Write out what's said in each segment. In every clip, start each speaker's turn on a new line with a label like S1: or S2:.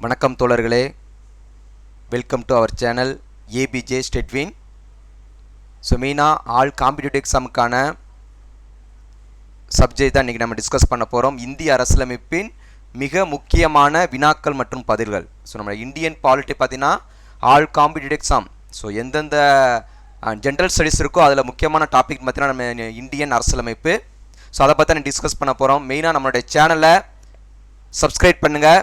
S1: வணக்கம் தோழர்களே, welcome to our channel APJ Stedwin. So மெயினாக ஆல் காம்படிட்டிவ் எக்ஸாமுக்கான சப்ஜெக்ட் தான் இன்றைக்கி நம்ம டிஸ்கஸ் பண்ண போகிறோம். இந்திய அரசியலமைப்பின் மிக முக்கியமான வினாக்கள் மற்றும் பதில்கள். ஸோ நம்ம இந்தியன் பாலிட்டி பார்த்தீங்கன்னா ஆல் காம்படிட்டிவ் எக்ஸாம், ஸோ எந்தெந்த ஜென்ரல் ஸ்டடீஸ் இருக்கோ அதில் முக்கியமான டாபிக் பார்த்தீங்கன்னா நம்ம இந்தியன் அரசியலமைப்பு. ஸோ அதை பற்றி டிஸ்கஸ் பண்ண போகிறோம். மெயினாக நம்மளுடைய சேனலை சப்ஸ்கிரைப் பண்ணுங்கள்.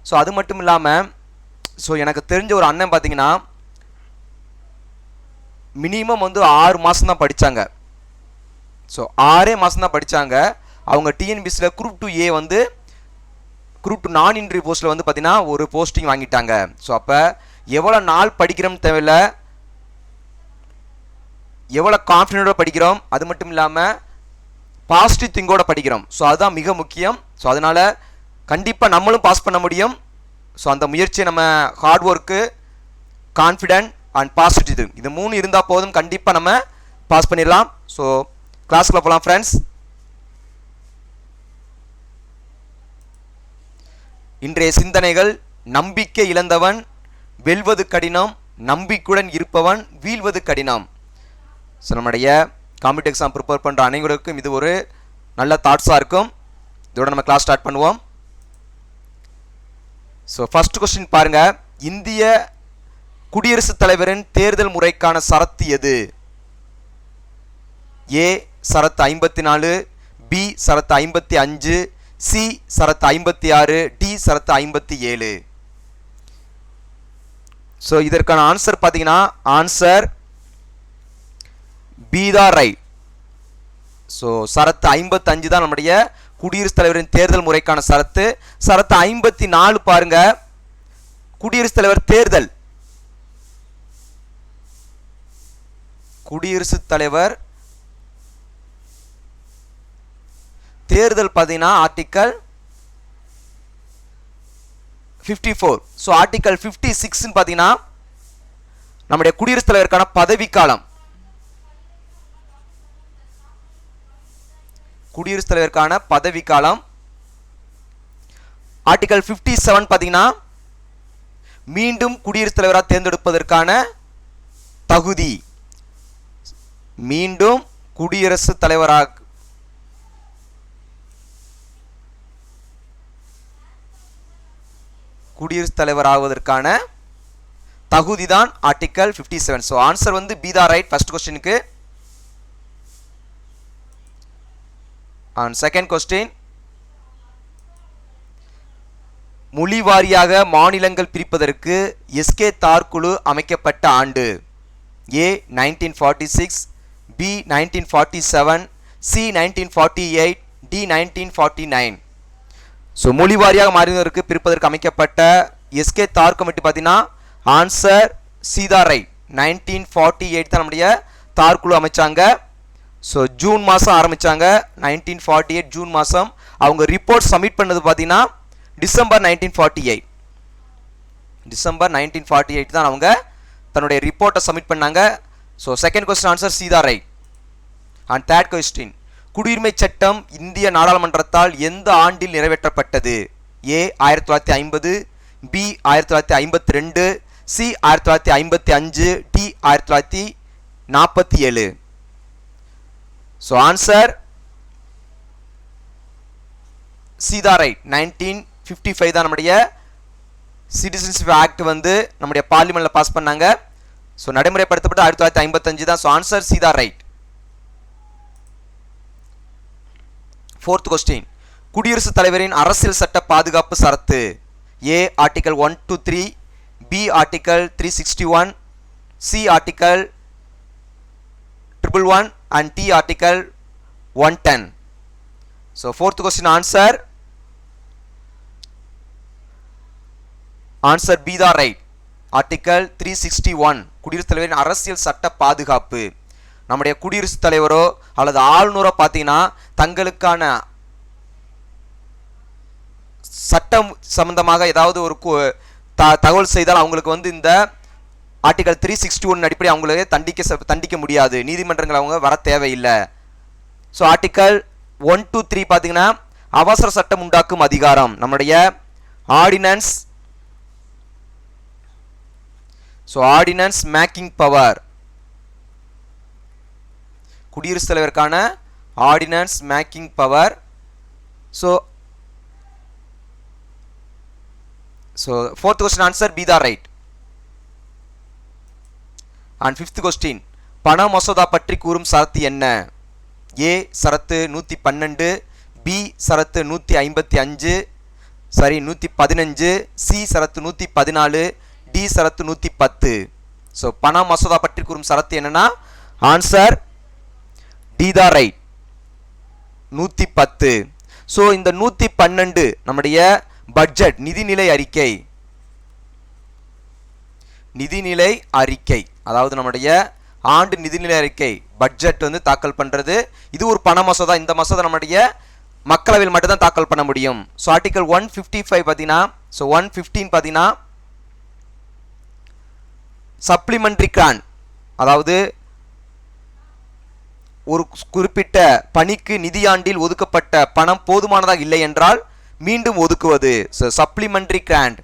S1: ஸோ அது மட்டும் இல்லாமல் எனக்கு தெரிஞ்ச ஒரு அண்ணன் பார்த்தீங்கன்னா மினிமம் 6 மாதம் தான் படித்தாங்க. ஸோ 6 மாதம் தான் படித்தாங்க. அவங்க டிஎன்பிசியில் குரூப் 2A குரூப் 2 நான் இன்டர்வியூ போஸ்ட்டில் பார்த்தீங்கன்னா ஒரு போஸ்டிங் வாங்கிட்டாங்க. ஸோ அப்போ எவ்வளோ நாள் படிக்கிறோம் தேவையில்லை, எவ்வளோ கான்ஃபிடென்ட்டோட படிக்கிறோம், அது மட்டும் இல்லாமல் பாசிட்டிவ் திங்கோட படிக்கிறோம். ஸோ அதுதான் மிக முக்கியம். ஸோ அதனால் கண்டிப்பாக நம்மளும் பாஸ் பண்ண முடியும். ஸோ அந்த முயற்சியை நம்ம hard work, confident and positive இது 3 இருந்தால் போதும், கண்டிப்பாக நம்ம பாஸ் பண்ணிடலாம். ஸோ கிளாஸில் போகலாம் ஃப்ரெண்ட்ஸ். இன்றைய சிந்தனைகள்: நம்பிக்கை இழந்தவன் வெல்வது கடினம், நம்பிக்கையுடன் இருப்பவன் வீழ்வது கடினம். ஸோ நம்முடைய காம்படிட்டிவ் எக்ஸாம் ப்ரிப்பேர் பண்ணுற அனைவருக்கும் இது ஒரு நல்ல தாட்ஸாக இருக்கும். இதோட நம்ம கிளாஸ் ஸ்டார்ட் பண்ணுவோம். ஸோ ஃபர்ஸ்ட் கொஸ்டின் பாருங்க. இந்திய குடியரசுத் தலைவரின் தேர்தல் முறைக்கான சரத்து எது? A Sarath 54, B Sarath 55, C Sarath 56, D Sarath 57. So இதற்கான ஆன்சர் பார்த்தீங்கன்னா ஆன்சர் பி தான் ரைட். ஸோ சரத்து 55 தான் நம்முடைய குடியரசுத் தலைவரின் தேர்தல் முறைக்கான சரத்து. சரத்து 54 பாருங்க, குடியரசுத் தலைவர் தேர்தல், குடியரசுத் தலைவர் தேர்தல் பார்த்தீங்கன்னா ஆர்டிக்கல் 54. ஸோ ஆர்டிக்கல் 56 பார்த்தீங்கன்னா நம்முடைய குடியரசுத் தலைவருக்கான பதவிக்காலம், குடியரசுத் தலைவருக்கான பதவிக்காலம். ஆர்டிகல் 57 பார்த்தீங்கன்னா மீண்டும் குடியரசுத் தலைவராக தேர்ந்தெடுப்பதற்கான தகுதி, மீண்டும் குடியரசுத் தலைவராக குடியரசுத் தலைவராவதற்கான தகுதி தான் ஆர்டிகல் 57. ஸோ ஆன்சர் பி தான் ரைட் ஃபர்ஸ்ட் கொஸ்டினுக்கு. செகண்ட் கொஸ்டின்: மொழி வாரியாக மாநிலங்கள் பிரிப்பதற்கு எஸ்கே தார் குழு அமைக்கப்பட்ட ஆண்டு? ஏ 1946, பி 1947, சி 1948, டி 1949. ஸோ மொழி வாரியாக மாநிலங்களுக்கு பிரிப்பதற்கு அமைக்கப்பட்ட எஸ்கே தார் கமிட்டி பார்த்தீங்கன்னா ஆன்சர் சி தான் ரைட். 1948 தான் நம்முடைய தார் குழு அமைச்சாங்க. ஸோ ஜூன் மாதம் ஆரம்பித்தாங்க. 1948 ஜூன் மாதம். அவங்க ரிப்போர்ட் சப்மிட் பண்ணது பார்த்தீங்கன்னா டிசம்பர் 1948. டிசம்பர் 1948 தான் அவங்க தன்னுடைய ரிப்போர்ட்டை சப்மிட் பண்ணாங்க. So second question answer C தான் ரைட். அண்ட் தேர்ட் கொஸ்டின்: குடியுரிமை சட்டம் இந்திய நாடாளுமன்றத்தால் எந்த ஆண்டில் நிறைவேற்றப்பட்டது? A 1950, B 1952, C 1955, D 1947. So answer C தான் ரைட். 1955 தான் நம்முடைய சிட்டிசன்ஷிப் ஆக்ட் நம்முடைய பார்லிமெண்ட்ல பாஸ் பண்ணாங்க. ஸோ நடைமுறைப்படுத்தப்பட்ட 1955 தான். ஸோ ஆன்சர் சி தான் ரைட். ஃபோர்த் கொஸ்டின்: குடியரசுத் தலைவரின் அரசியல் சட்ட பாதுகாப்பு சரத்து? A article 1 to 3, B article 361, C article 111 and T article 110. So fourth question answer B தான் ரைட். ஆர்டிகல் 361 குடியரசுத் தலைவரின் அரசியல் சட்ட பாதுகாப்பு. நம்முடைய குடியரசுத் தலைவரோ அல்லது ஆளுநரோ பார்த்தீங்கன்னா தங்களுக்கான சட்டம் சம்பந்தமாக ஏதாவது ஒரு தகவல் செய்தால் அவங்களுக்கு இந்த ஆர்டிகல் 361 அடிப்படை அவங்களே தண்டிக்க முடியாது, நீதிமன்றங்கள் அவங்க வர தேவையில்லை. ஸோ ஆர்டிகல் 1 to 3 பார்த்தீங்கன்னா அவசர சட்டம் உண்டாக்கும் அதிகாரம். நம்முடைய ordinance so ordinance making power, குடியரசுத் தலைவருக்கான ordinance making power. So fourth question answer B the right. And fifth question, பண மசோதா பற்றி கூறும் சரத்து என்ன? ஏ சரத்து 112, பி சரத்து 155, சரி 115, சி சரத்து 114, டி சரத்து 110. ஸோ பண மசோதா பற்றி கூறும் சரத்து என்னன்னா ஆன்சர் டி த ரைட், 110. ஸோ இந்த 112 நம்முடைய பட்ஜெட் நிதிநிலை அறிக்கை, நிதிநிலை அறிக்கை, அதாவது நம்முடைய ஆண்டு நிதிநிலை அறிக்கை பட்ஜெட் வந்து தாக்கல் பண்றது. இது ஒரு பண மசோதா. இந்த மசோதா நம்முடைய மக்களவையில் மட்டும் தான் தாக்கல் பண்ண முடியும். ஸோ ஆர்டிகல் 155 பார்த்தீங்கன்னா, ஸோ 115 பார்த்தீங்கன்னா சப்ளிமெண்டரி கிராண்ட், அதாவது ஒரு குறிப்பிட்ட பணிக்கு நிதியாண்டில் ஒதுக்கப்பட்ட பணம் போதுமானதாக இல்லை என்றால் மீண்டும் ஒதுக்குவது. Supplementary grand.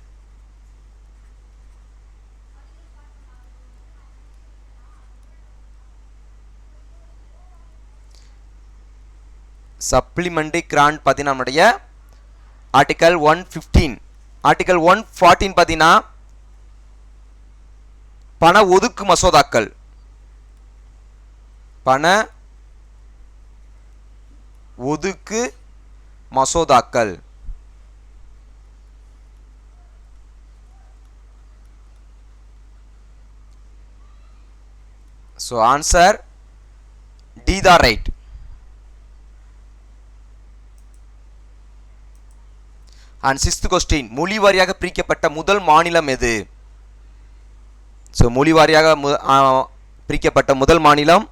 S1: சப்ளிமெண்டரி கிராண்ட் பார்த்தீங்கன்னா நம்முடைய ஆர்டிகல் 115. ஆர்டிகல் 114 பார்த்தீங்கன்னா பண ஒதுக்கு மசோதாக்கள், பண ஒதுக்கு மசோதாக்கள். So answer D the right. And sixth question, மொழி வாரியாக பிரிக்கப்பட்ட முதல் மாநிலம் எது? ஸோ மொழி வாரியாக பிரிக்கப்பட்ட முதல் மாநிலம்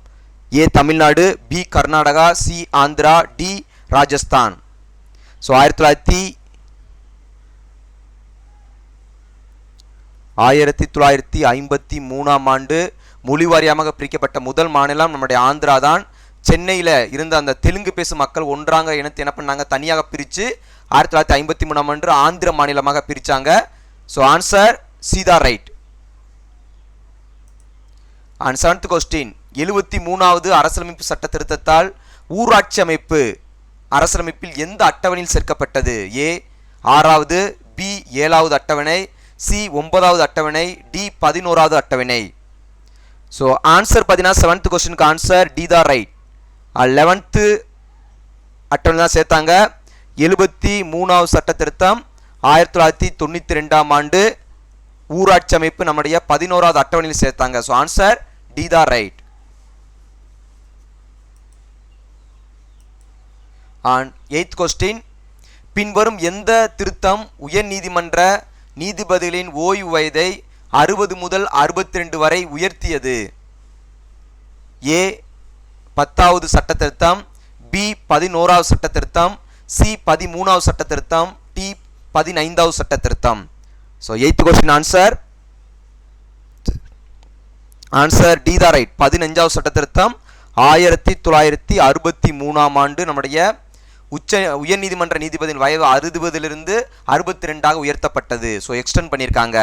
S1: A Tamil Nadu, B Karnataka, C Andhra, D Rajasthan. So 1953 ஆண்டு மொழி வாரியாக பிரிக்கப்பட்ட முதல் மாநிலம் நம்முடைய ஆந்திரா தான். சென்னையில் இருந்த அந்த தெலுங்கு பேசும் மக்கள் ஒன்றாங்க இனத்தை என்ன பண்ணாங்க, தனியாக பிரித்து 1953 ஆண்டு ஆந்திர மாநிலமாக பிரித்தாங்க. So answer C the right. And seventh question, 73வது அரசியலமைப்பு சட்ட திருத்தத்தால் ஊராட்சி அமைப்பு அரசியலமைப்பில் எந்த அட்டவணையில் சேர்க்கப்பட்டது? ஏ 6வது, பி 7வது அட்டவணை, சி 9வது அட்டவணை, டி 11வது அட்டவணை. ஸோ ஆன்சர் பார்த்தீங்கன்னா 7th கொஸ்டினுக்கு answer D the right. 11th அட்டவணை தான் சேர்த்தாங்க. 73வது சட்ட திருத்தம் 1992 ஆண்டு ஊராட்சி அமைப்பு நம்முடைய 11வது அட்டவணையில் சேர்த்தாங்க. So answer D the right. And 8th question, பின்வரும் எந்த திருத்தம் உயர் நீதிமன்ற நீதிபதிகளின் ஓய்வு வயதை 60 முதல் 62 வரை உயர்த்தியது? ஏ 10வது சட்ட திருத்தம், பி 11வது சட்ட திருத்தம், சி 13வது சட்ட திருத்தம், டி 15வது சட்ட திருத்தம். So 8th question answer D த ரைட், 15வது சட்ட திருத்தம் 1963 ஆண்டு நம்முடைய உயர் நீதிமன்ற நீதிபதியின் வயது 60லிருந்து 62ஆக உயர்த்தப்பட்டது. ஸோ எக்ஸ்டெண்ட் பண்ணியிருக்காங்க.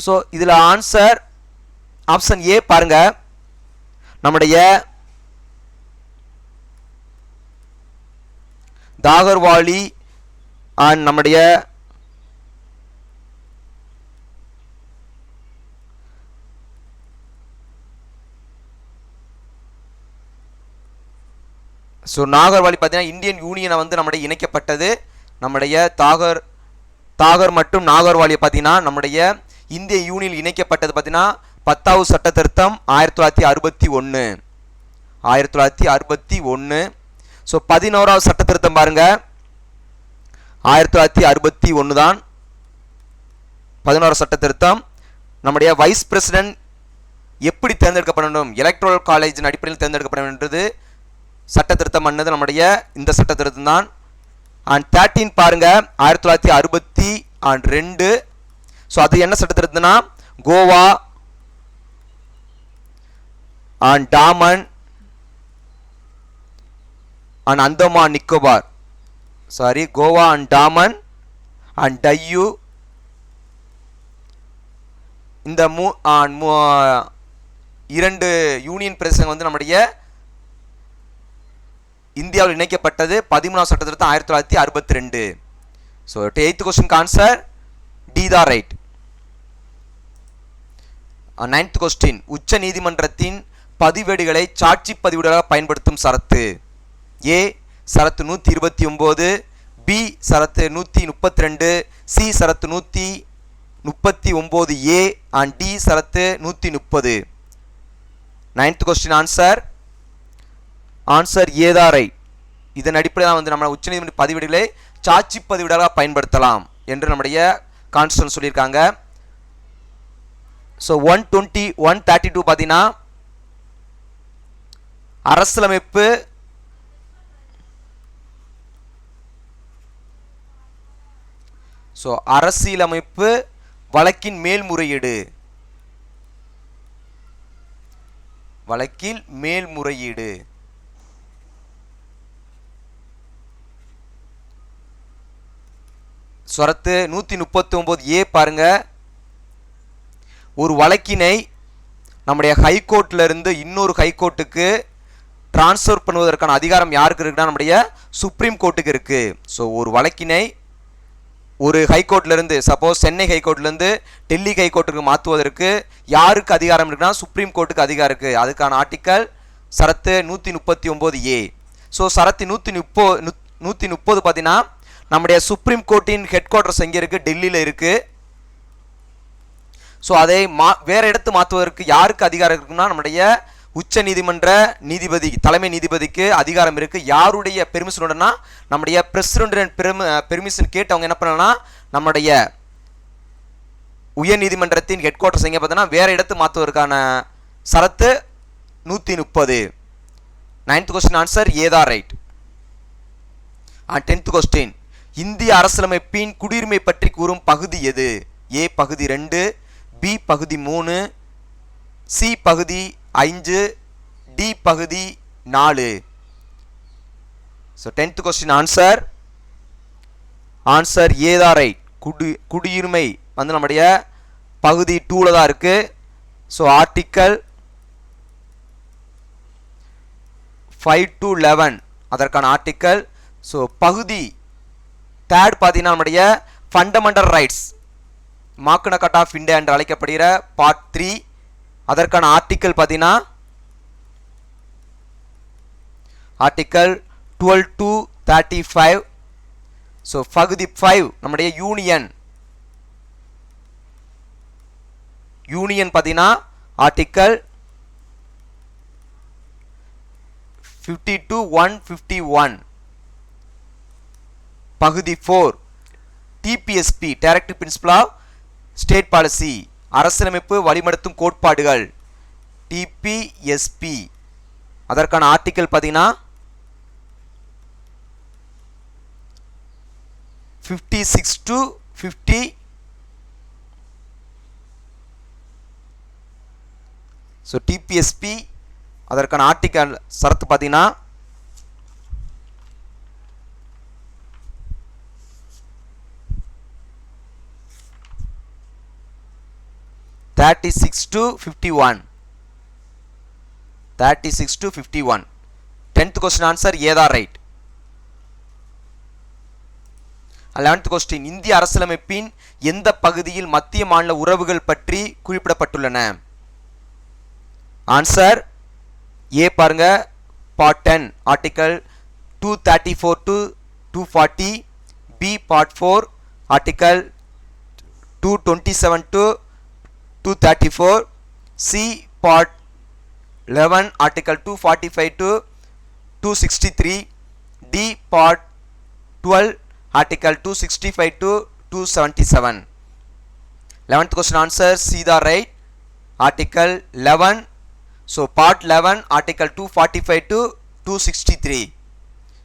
S1: ஸோ இதில் ஆன்சர் ஆப்ஷன் ஏ பாருங்க, நம்முடைய தாகர்வாலி அண்ட் நம்முடைய ஸோ நாகர்வாலி பார்த்தீங்கன்னா இந்தியன் யூனியனை வந்து நம்முடைய இணைக்கப்பட்டது. நம்முடைய தாகர் மற்றும் நாகர்வாலியை பார்த்தீங்கன்னா நம்முடைய இந்திய யூனியன் இணைக்கப்பட்டது பார்த்தீங்கன்னா 10வது சட்ட திருத்தம் 1961. ஸோ 11வது சட்ட திருத்தம் பாருங்க 1961 தான் 11வது சட்ட திருத்தம். நம்முடைய வைஸ் பிரசிடென்ட் எப்படி தேர்ந்தெடுக்கப்பட வேண்டும், எலக்ட்ரல் காலேஜின் அடிப்படையில் தேர்ந்தெடுக்கப்பட வேண்டியது சட்ட திருத்தம் பண்ணது நம்முடைய இந்த சட்ட திருத்தம் தான். அண்ட் 13 பாருங்க 1962. ஸோ அது என்ன சட்ட திருத்தம்னா Goa and Daman and Andaman Nicobar, Goa and Daman and Diu இந்த இரண்டு யூனியன் பிரதேசங்கள் வந்து நம்முடைய இந்தியாவில் இணைக்கப்பட்டது 13ஆம் சட்ட திருத்தம் 1962. So 8th question answer D தான் ரைட். 9th கொஸ்டின் உச்ச நீதிமன்றத்தின் பதிவேடுகளை சாட்சி பதிவேடுகளாக பயன்படுத்தும் சரத்து. ஏ சரத்து 129, பி சரத்து 132, சி சரத்து 139A அண்ட் டி சரத்து 130. 9th கொஸ்டின் ஆன்சர் ஏ தான் ரைட். இதன் அடிப்படையில் தான் வந்து நம்ம உச்சநீதிமன்ற பதிவேடுகளை சாட்சி பதிவேடுகளாக பயன்படுத்தலாம் என்று நம்முடைய கான்ஸ்டியூஷன் சொல்லியிருக்காங்க. ஸோ 132 பார்த்தீங்கன்னா அரசியலமைப்பு அரசியலமைப்பு வழக்கின் மேல்முறையீடு வழக்கில் மேல்முறையீடு. சரத்து 139A பாருங்க, ஒரு வழக்கினை நம்முடைய ஹைகோர்ட்ல இருந்து இன்னொரு ஹைகோர்ட்டுக்கு டிரான்ஸ்ஃபர் பண்ணுவதற்கான அதிகாரம் யாருக்கு இருக்குன்னா நம்முடைய சுப்ரீம் கோர்ட்டுக்கு இருக்கு. ஸோ ஒரு வழக்கினை ஒரு ஹைகோர்ட்ல இருந்து சப்போஸ் சென்னை ஹைகோர்ட்ல இருந்து டெல்லி ஹைகோர்ட்டுக்கு மாற்றுவதற்கு யாருக்கு அதிகாரம் இருக்குன்னா சுப்ரீம் கோர்ட்டுக்கு அதிகாரம் இருக்கு. அதுக்கான ஆர்டிக்கல் சரத்து 139A. ஸோ சரத்து 130 பார்த்தீங்கன்னா நம்முடைய சுப்ரீம் கோர்ட்டின் ஹெட் குவார்ட்டர்ஸ் எங்கே இருக்கு? டெல்லியில் இருக்கு. ஸோ அதை வேற இடத்து மாற்றுவதற்கு யாருக்கு அதிகாரம் இருக்குன்னா நம்முடைய உச்ச நீதிமன்ற நீதிபதி தலைமை நீதிபதிக்கு அதிகாரம் இருக்கு. யாருடைய பெர்மிஷனுடனா நம்முடைய பிரசிடென்ட் பெர்மிஷன் கேட்டு அவங்க என்ன பண்ணலாம், நம்முடைய உயர் நீதிமன்றத்தின் ஹெட் குவார்ட்டர்ஸ் எங்கே பார்த்தோன்னா வேற இடத்து மாற்றுவதற்கான சரத்து 130. 9th கொஸ்டின் ஆன்சர் ஏ தான் ரைட். 10th கொஸ்டின் இந்திய அரசியலமைப்பின் குடியுரிமை பற்றி கூறும் பகுதி எது? ஏ பகுதி 2, பி பகுதி 3, சி பகுதி 5, டி பகுதி 4. So 10th question answer A தான் ரைட். குடியுரிமை வந்து நம்முடைய பகுதி 2ல தான் இருக்கு. ஸோ ஆர்டிக்கல் 5 to 11 அதற்கான ஆர்டிக்கல். ஸோ பகுதி 3 பார்த்தீங்கன்னா நம்முடைய fundamental rights Magna Carta of India என்று அழைக்கப்படுகிற பார்ட் 3 அதற்கான ஆர்டிக்கல் பார்த்தீங்கன்னா ஆர்டிக்கல் 12 to 35. ஸோ பகுதி 5 நம்முடைய யூனியன் பார்த்தீங்கன்னா ஆர்டிக்கல் 50 to 151. பகுதி 4 DPSP directive principle of state policy அரசியலமைப்பு வழிநடத்தும் கோட்பாடுகள் டிபிஎஸ்பி அதற்கான ஆர்டிக்கல் பார்த்தீங்கன்னா 56 to 50. ஸோ டிபிஎஸ்பி அதற்கான ஆர்டிக்கல் சரத்து பார்த்தீங்கன்னா 36 to 51. 36 to 51. 10th question answer A தான் ரைட். 11th கொஸ்டின் இந்திய அரசியலமைப்பின் எந்த பகுதியில் மத்திய மாநில உறவுகள் பற்றி குறிப்பிடப்பட்டுள்ளன? ஆன்சர் ஏ பாருங்க, part 10 article 234 to 240, B part 4 article 227 to 234, C part 11 article 245 to 263, D part 12 article 265 to 277. 11th question answer C தான் right. Article 11. So part 11 article 245 to 263.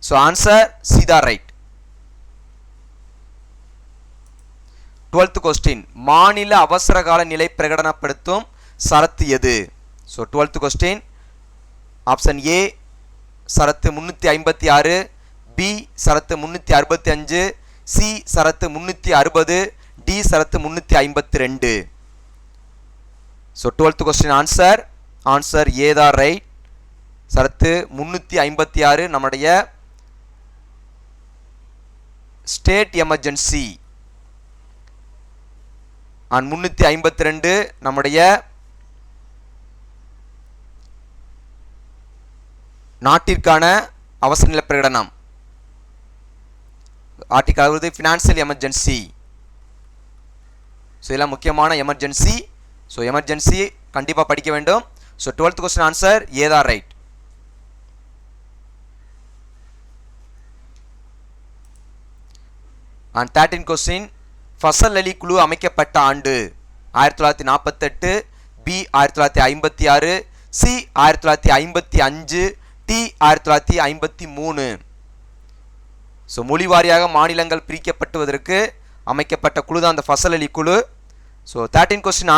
S1: So answer C தான் ரைட். 12th கொஸ்டின் மாநில அவசரகால நிலை பிரகடனப்படுத்தும் சரத்து எது? So 12th question option A சரத்து 356, B சரத்து 365, சி சரத்து 360, டி சரத்து 352. So 12th question answer A தான் ரைட். சரத்து 356 நம்முடைய ஸ்டேட் எமர்ஜென்சி. அண்ட் 352 நம்முடைய நாட்டிற்கான அவசர நிலை பிரகடனம். Article financial emergency. ஸோ இதெல்லாம் முக்கியமான எமர்ஜென்சி. ஸோ எமர்ஜென்சி கண்டிப்பாக படிக்க வேண்டும். So 12th question answer A தான் right. And 13th question Fazal Ali குழு அமைக்கப்பட்ட ஆண்டு 1948, பி 1956, சி 1955, டி 1953. ஸோ மொழி வாரியாக மாநிலங்கள் பிரிக்கப்பட்டுவதற்கு அமைக்கப்பட்ட குழு தான் அந்த ஃபசல் அலி குழு. So 13th question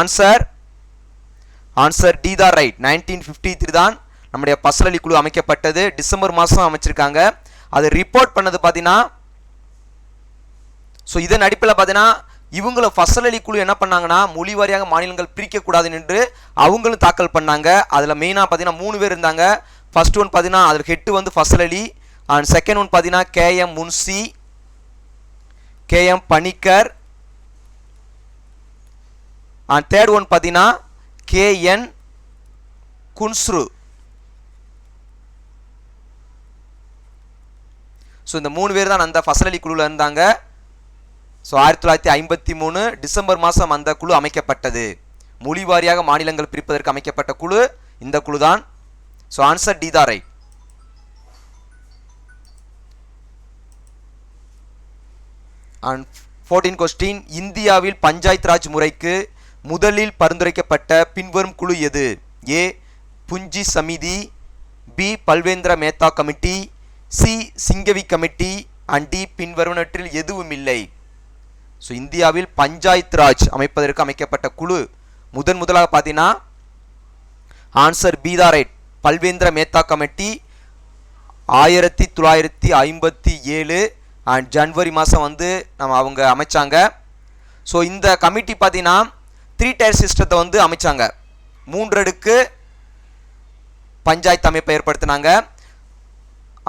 S1: answer D தான் ரைட். 1953 தான் நம்முடைய ஃபசல் அலி குழு அமைக்கப்பட்டது. டிசம்பர் மாதம் அமைச்சிருக்காங்க. அது ரிப்போர்ட் பண்ணது பார்த்தீங்கன்னா, ஸோ இதன் அடிப்படையில் பார்த்தீங்கன்னா இவங்கள ஃபசல் அலி குழு என்ன பண்ணாங்கன்னா மொழி வாரியாக மாநிலங்கள் பிரிக்கக்கூடாதுன்னு என்று அவங்களும் தாக்கல் பண்ணாங்க. அதில் மெயினாக பார்த்தீங்கன்னா 3 பேர் இருந்தாங்க. ஃபர்ஸ்ட் ஒன் பார்த்தீங்கன்னா அதில் head Fazal Ali. And second one பார்த்தீங்கன்னா KM Munshi, KM Panikkar. And third one பார்த்தீங்கன்னா கேஎன் குன்ஸ்ரு. ஸோ இந்த 3 பேர் தான் அந்த ஃபசல் அலி குழுவில் இருந்தாங்க. ஸோ 1953 டிசம்பர் மாதம் அந்த குழு அமைக்கப்பட்டது. மொழி வாரியாக மாநிலங்கள் பிரிப்பதற்கு அமைக்கப்பட்ட குழு இந்த குழு தான். ஸோ ஆன்சர் டி தான் ரைட். அண்ட் 14th கொஸ்டின் இந்தியாவில் பஞ்சாயத் ராஜ் முறைக்கு முதலில் பரிந்துரைக்கப்பட்ட பின்வரும் குழு எது? A Punchhi Samiti, B Balvendra Mehta committee, C Singhvi committee, and D பின்வருவனவற்றில் எதுவும் இல்லை. ஸோ இந்தியாவில் பஞ்சாயத் ராஜ் அமைப்பதற்கு அமைக்கப்பட்ட குழு முதலாக பார்த்தீங்கன்னா ஆன்சர் பி தான் right. Balvendra Mehta committee 1957 and ஜனவரி மாதம் நம்ம அவங்க அமைச்சாங்க. ஸோ இந்த கமிட்டி பார்த்தீங்கன்னா 3 tier சிஸ்டத்தை அமைச்சாங்க. 3 அடுக்கு பஞ்சாயத்து அமைப்பை ஏற்படுத்தினாங்க.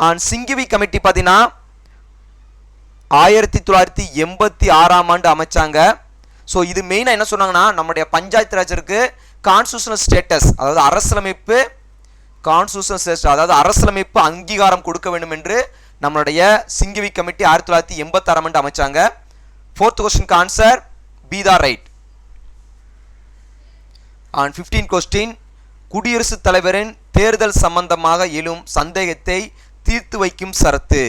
S1: அண்ட் சிங்கவி கமிட்டி பார்த்தீங்கன்னா 1986 ஆண்டு அமைச்சாங்க. ஸோ இது மெயினாக என்ன சொன்னாங்கன்னா நம்முடைய பஞ்சாயத்து ராஜருக்கு கான்ஸ்டியூஷனல் ஸ்டேட்டஸ், அதாவது அரசியலமைப்பு கான்ஸ்டியூஷனல் ஸ்டேட்டஸ், அதாவது அரசியலமைப்பு அங்கீகாரம் கொடுக்க வேண்டும் என்று நம்மளுடைய சிங்கவி கமிட்டி 1986 ஆண்டு அமைச்சாங்க. 4th கொஸ்டினுக்கு ஆன்சர் பி தான் ரைட். அண்ட் 15th கொஸ்டின் குடியரசுத் தலைவரின் தேர்தல் சம்பந்தமாக எழும் சந்தேகத்தை தீர்த்து வைக்கும் சரத்து.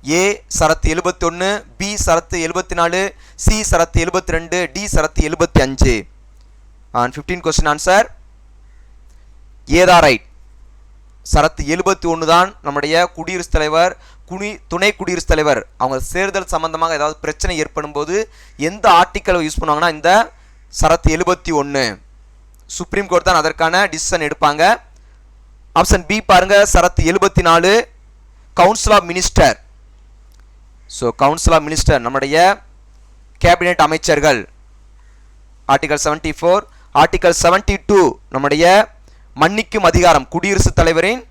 S1: ஏ சரத்து 71, பி சரத்து 74, சி சரத்து 72, டி சரத்து 75. And 15th question answer A தான் ரைட். சரத்து 71 தான் நம்முடைய குடியரசுத் தலைவர் துணை குடியரசுத் தலைவர் அவங்க தேர்தல் சம்பந்தமாக ஏதாவது பிரச்சனை ஏற்படும் போது எந்த ஆர்டிக்கலை யூஸ் பண்ணுவாங்கன்னா இந்த சரத்து 71. சுப்ரீம் கோர்ட் தான் அதற்கான டிசிஷன் எடுப்பாங்க. ஆப்ஷன் பி பாருங்க, சரத்து 74 council of minister. So council of minister நம்முடைய கேபினெட் அமைச்சர்கள். ஆர்டிகல் 74. ஆர்டிகல் 72 நம்முடைய மன்னிக்கும் அதிகாரம், குடியரசுத் தலைவரின்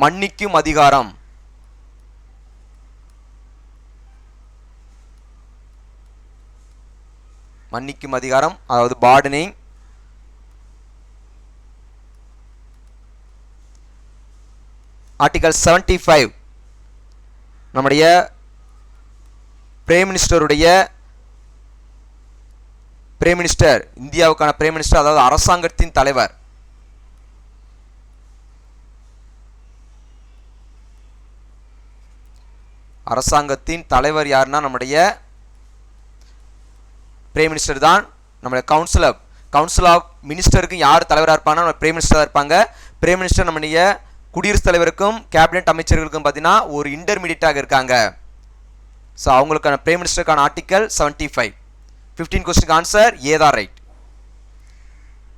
S1: மன்னிக்கும் அதிகாரம். மன்னிக்கும் அதிகாரம் அதாவது பார்டனிங். ஆர்டிகல் 75 நம்முடைய பிரைம் மினிஸ்டர் இந்தியாவுக்கான பிரைம் மினிஸ்டர் அதாவது அரசாங்கத்தின் தலைவர். அரசாங்கத்தின் தலைவர் யாருன்னா நம்முடைய பிரைம் மினிஸ்டர் தான். நம்முடைய கவுன்சில் ஆஃப் மினிஸ்டருக்கு யார் தலைவராக இருப்பாங்கன்னா நம்ம பிரைம் மினிஸ்டர் தான் இருப்பாங்க. பிரைம் மினிஸ்டர் நம்முடைய குடியரசுத் தலைவருக்கும் கேபினெட் அமைச்சர்களுக்கும் பார்த்தீங்கன்னா ஒரு இன்டர்மீடியட்டாக இருக்காங்க. ஸோ அவங்களுக்கான பிரைம் மினிஸ்டருக்கான ஆர்டிகல் 75. 15 கொஸ்டினுக்கு ஆன்சர் ஏ தான் ரைட்.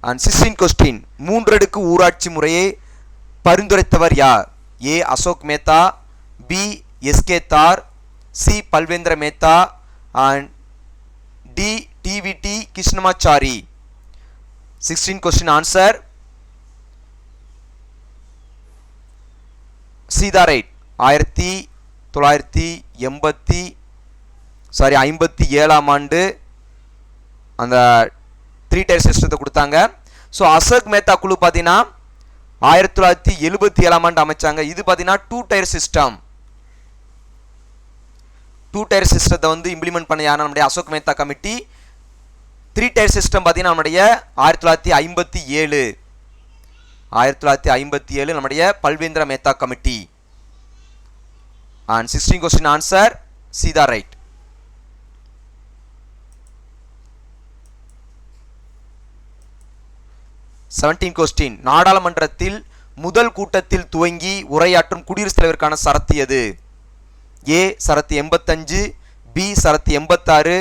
S1: அண்ட் 16 கொஸ்டின் 3 அடுக்கு ஊராட்சி முறையை பரிந்துரைத்தவர் யார்? A Ashok Mehta, B SK Dhar, C Balvendra Mehta, and D TVD Krishnamachari. 16 question answer சீதா ரைட். 1957 ஆண்டு அந்த 3 tier சிஸ்டத்தை கொடுத்தாங்க. ஸோ அசோக் மேத்தா குழு பார்த்தீங்கன்னா 1977 ஆண்டு அமைச்சாங்க. இது பார்த்தீங்கன்னா 2 tier சிஸ்டம். 2 tier சிஸ்டத்தை வந்து இம்ப்ளிமெண்ட் பண்ண யாருன்னா நம்முடைய Ashok Mehta committee. 3 tier system பார்த்தீங்கன்னா நம்முடைய 1957 நம்முடைய Balvendra Mehta committee. And 16 question answer சீதா ரைட். question நாடாளுமன்றத்தில் முதல் கூட்டத்தில் துவங்கி உரையாற்றும் குடியரசுத் தலைவருக்கான சரத்து எது? ஏ சரத்து 85, பி சரத்து 86,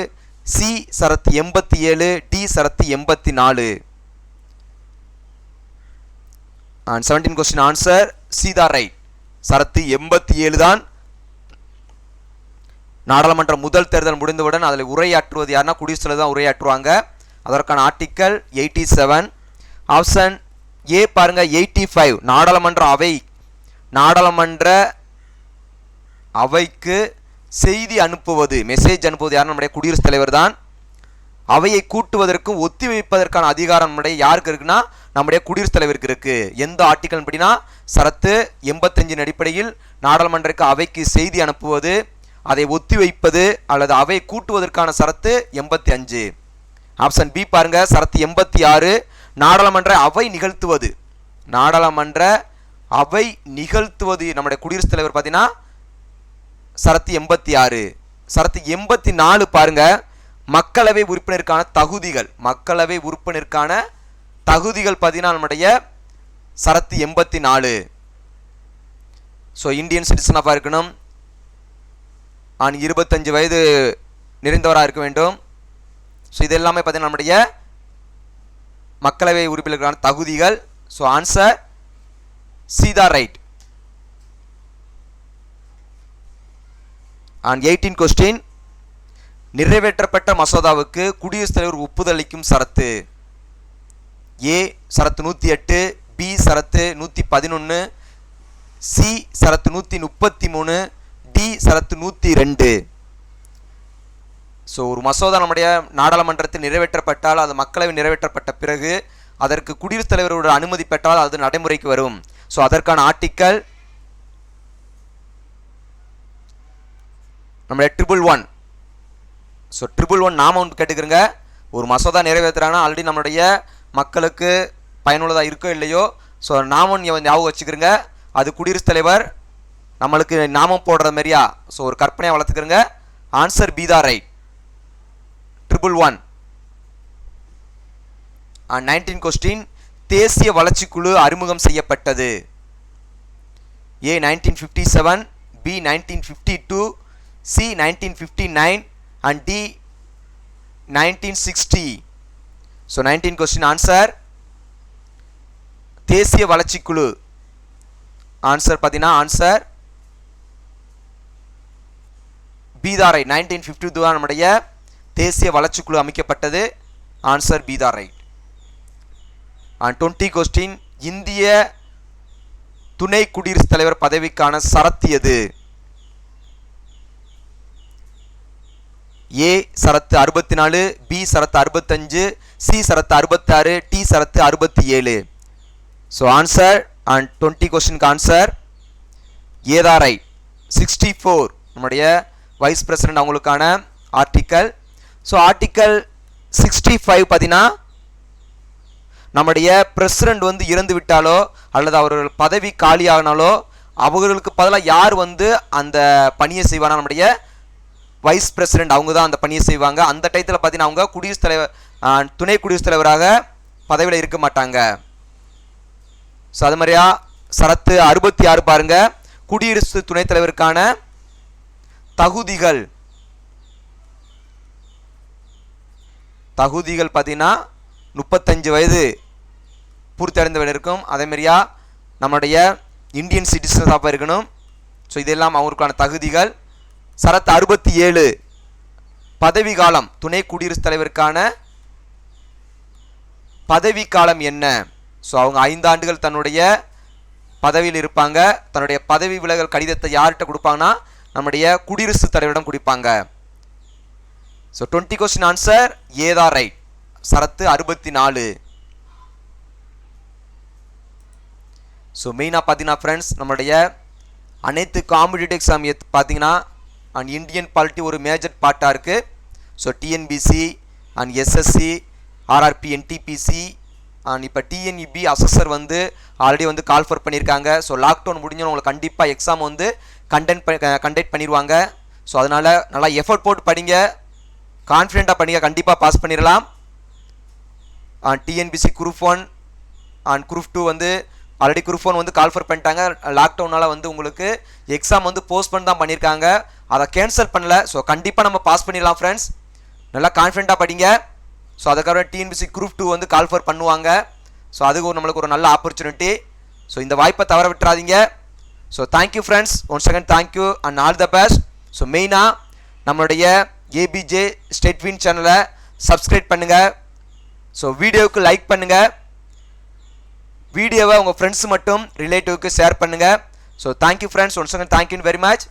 S1: சி சரத்து 87, டி சரத்து 84. and 17 question answer சீதா ரைட். சரத்து 87 தான். நாடாளுமன்ற முதல் தேர்தல் முடிந்தவுடன் அதில் உரையாற்றுவது யாருன்னா குடியரசுத் தலைவர் தான் உரையாற்றுவாங்க. அதற்கான ஆர்டிக்கல் 87. ஆப்ஷன் ஏ பாருங்க 85 நாடாளுமன்ற அவைக்கு செய்தி அனுப்புவது மெசேஜ் அனுப்புவது யார்? நம்முடைய குடியரசுத் தலைவர் தான். அவையை கூட்டுவதற்கும் ஒத்தி வைப்பதற்கான அதிகாரம் நம்முடைய யாருக்கு இருக்குன்னா நம்முடைய குடியரசுத் தலைவருக்கு இருக்கு. எந்த ஆர்டிக்கல் படினா சரத்து 85 அடிப்படையில் நாடாளுமன்றக்கு அவைக்கு செய்தி அனுப்புவது, அதை ஒத்தி வைப்பது அல்லது அவை கூட்டுவதற்கான சரத்து 85. ஆப்ஷன் பி பாருங்க சரத்து 86 நாடாளுமன்ற அவை நிகழ்த்துவது நம்முடைய குடியரசுத் தலைவர் பார்த்தீங்கன்னா சரத்து 86. சரத்து 84 பாருங்க மக்களவை உறுப்பினருக்கான தகுதிகள் பார்த்தீங்கன்னா நம்முடைய சரத்து 84. ஸோ இந்தியன் சிட்டிசனாக இருக்கணும், 25 வயது நிறைந்தவராக இருக்க வேண்டும். ஸோ இது எல்லாமே பார்த்தீங்கன்னா நம்முடைய மக்களவை உறுப்பினருக்கான தகுதிகள். ஸோ ஆன்சர் சீதா ரைட். அண்ட் 18 question நிறைவேற்றப்பட்ட மசோதாவுக்கு குடியரசுத் தலைவர் ஒப்புதல் அளிக்கும் சரத்து. ஏ சரத்து 108, பி சரத்து 111, சி சரத்து 133, டி சரத்து 102. ஸோ ஒரு மசோதா நம்முடைய நாடாளுமன்றத்தில் நிறைவேற்றப்பட்டால் அது மக்களவை நிறைவேற்றப்பட்ட பிறகு அதற்கு குடியரசுத் தலைவரோட அனுமதி பெற்றால் அது நடைமுறைக்கு வரும். ஸோ அதற்கான ஆர்டிக்கல் நம்முடைய 111. ஸோ 111 நாம ஒன்று கேட்டுக்கிறங்க. ஒரு மசோதா நிறைவேற்றுறாங்கன்னா ஆல்ரெடி நம்மளுடைய மக்களுக்கு பயனுள்ளதாக இருக்கோ இல்லையோ, ஸோ நாமம் ஞாபகம் வச்சுக்கிறங்க. அது குடியரசுத் தலைவர் நம்மளுக்கு நாமம் போடுற மாதிரியா, ஸோ ஒரு கற்பனையாக வளர்த்துக்கிறங்க. ஆன்சர் பி தான் ரைட். 111. 19 question தேசிய வளர்ச்சிக்குழு அறிமுகம் செய்யப்பட்டது. A 1957, B 1952, C 1959 and D 1960. So 19 question answer தேசிய வளர்ச்சிக்குழு. ஆன்சர் பார்த்தீங்கன்னா ஆன்சர் பி தான் ரைட். 1952 தான் நம்முடைய தேசிய வளர்ச்சிக்குழு அமைக்கப்பட்டது. ஆன்சர் பி தான் ரைட். அண்ட் 20 question இந்திய துணை குடியரசுத் தலைவர் பதவிக்கான சரத்து எது? ஏ சரத்து 64, பி சரத்து 65, சி சரத்து 66, டி சரத்து 67. ஸோ ஆன்சர் அண்ட் 20 கொஸ்டினுக்கு ஆன்சர் ஏ தான் ரைட். 64 நம்முடைய வைஸ் பிரசிடென்ட் அவங்களுக்கான ஆர்டிக்கல். ஸோ ஆர்டிக்கல் 65 பார்த்தீங்கன்னா நம்முடைய பிரசிடென்ட் வந்து இறந்து விட்டாலோ அல்லது அவர்கள் பதவி காலியானாலோ அவர்களுக்கு பதிலாக யார் வந்து அந்த பணியை செய்வானா நம்முடைய வைஸ் பிரசிடென்ட் அவங்க தான் அந்த பணியை செய்வாங்க. அந்த டயத்தில் பார்த்தீங்கன்னா அவங்க குடியரசுத் தலைவர் துணை குடியரசுத் தலைவராக பதவியில் இருக்க மாட்டாங்க. ஸோ அது மாதிரியா சரத்து 66 பாருங்க குடியரசு துணைத் தலைவருக்கான தகுதிகள் பார்த்தீங்கன்னா 35 வயது பூர்த்தி அடைந்தவர்கள் இருக்கும். அதே மாதிரியா நம்முடைய இந்தியன் சிட்டிசன்ஸாக இருக்கணும். ஸோ இதெல்லாம் அவருக்கான தகுதிகள். சரத்து 67 பதவி காலம் துணை குடியரசுத் தலைவருக்கான பதவி காலம் என்ன? ஸோ அவங்க 5 ஆண்டுகள் தன்னுடைய பதவியில் இருப்பாங்க. தன்னுடைய பதவி விலகல் கடிதத்தை யார்கிட்ட கொடுப்பாங்கன்னா நம்முடைய குடியரசுத் தலைவரிடம் கொடுப்பாங்க. ஸோ 20 கொஸ்டின் ஆன்சர் ஏதா ரைட். சரத்து 64. ஸோ மெயினாக பார்த்தீங்கன்னா ஃப்ரெண்ட்ஸ் நம்மளுடைய அனைத்து காம்படிட்டிவ் எக்ஸாம் பார்த்தீங்கன்னா அண்ட் இந்தியன் பாலிட்டி ஒரு மேஜர் பார்ட்டாக இருக்குது. So TNPSC and SSC RRB NTPC and இப்போ டிஎன்இபி அசஸர் வந்து ஆல்ரெடி வந்து கால்ஃபர் பண்ணியிருக்காங்க. ஸோ லாக்டவுன் முடிஞ்சோன்னு உங்களுக்கு கண்டிப்பாக எக்ஸாம் வந்து கண்டக்ட் பண்ணிடுவாங்க. ஸோ அதனால் நல்லா எஃபர்ட் போட்டு படிங்க, கான்ஃபிடென்ட்டாக படிங்க, கண்டிப்பாக பாஸ் பண்ணிடலாம். டிஎன்பிசி குரூப் 1 அண்ட் குரூப் 2 வந்து ஆல்ரெடி குரூப் 1 வந்து கால்ஃபர் பண்ணிட்டாங்க. லாக்டவுனால் வந்து உங்களுக்கு எக்ஸாம் வந்து போஸ்ட்போன் தான் பண்ணியிருக்காங்க, அதை கேன்சல் பண்ணல. ஸோ கண்டிப்பாக நம்ம பாஸ் பண்ணிடலாம் ஃப்ரெண்ட்ஸ், நல்லா கான்ஃபிடென்ட்டாக படிங்க. ஸோ அதுக்கப்புறம் டிஎன்பிசி குரூப் 2 வந்து கால்ஃபர் பண்ணுவாங்க. ஸோ அதுக்கு நம்மளுக்கு ஒரு நல்ல ஆப்பர்ச்சுனிட்டி. ஸோ இந்த வாய்ப்பை தவற விட்டுறாதீங்க. So thank you friends, once again thank you and all the best. So மெயினாக நம்மளுடைய ஏபிஜே ஸ்டேட் வின் சேனலை சப்ஸ்கிரைப் பண்ணுங்கள். ஸோ வீடியோவுக்கு லைக் பண்ணுங்கள், வீடியோவை உங்கள் ஃப்ரெண்ட்ஸ் மட்டும் ரிலேட்டிவ்க்கு ஷேர் பண்ணுங்கள். So thank you friends, once again thank you very much.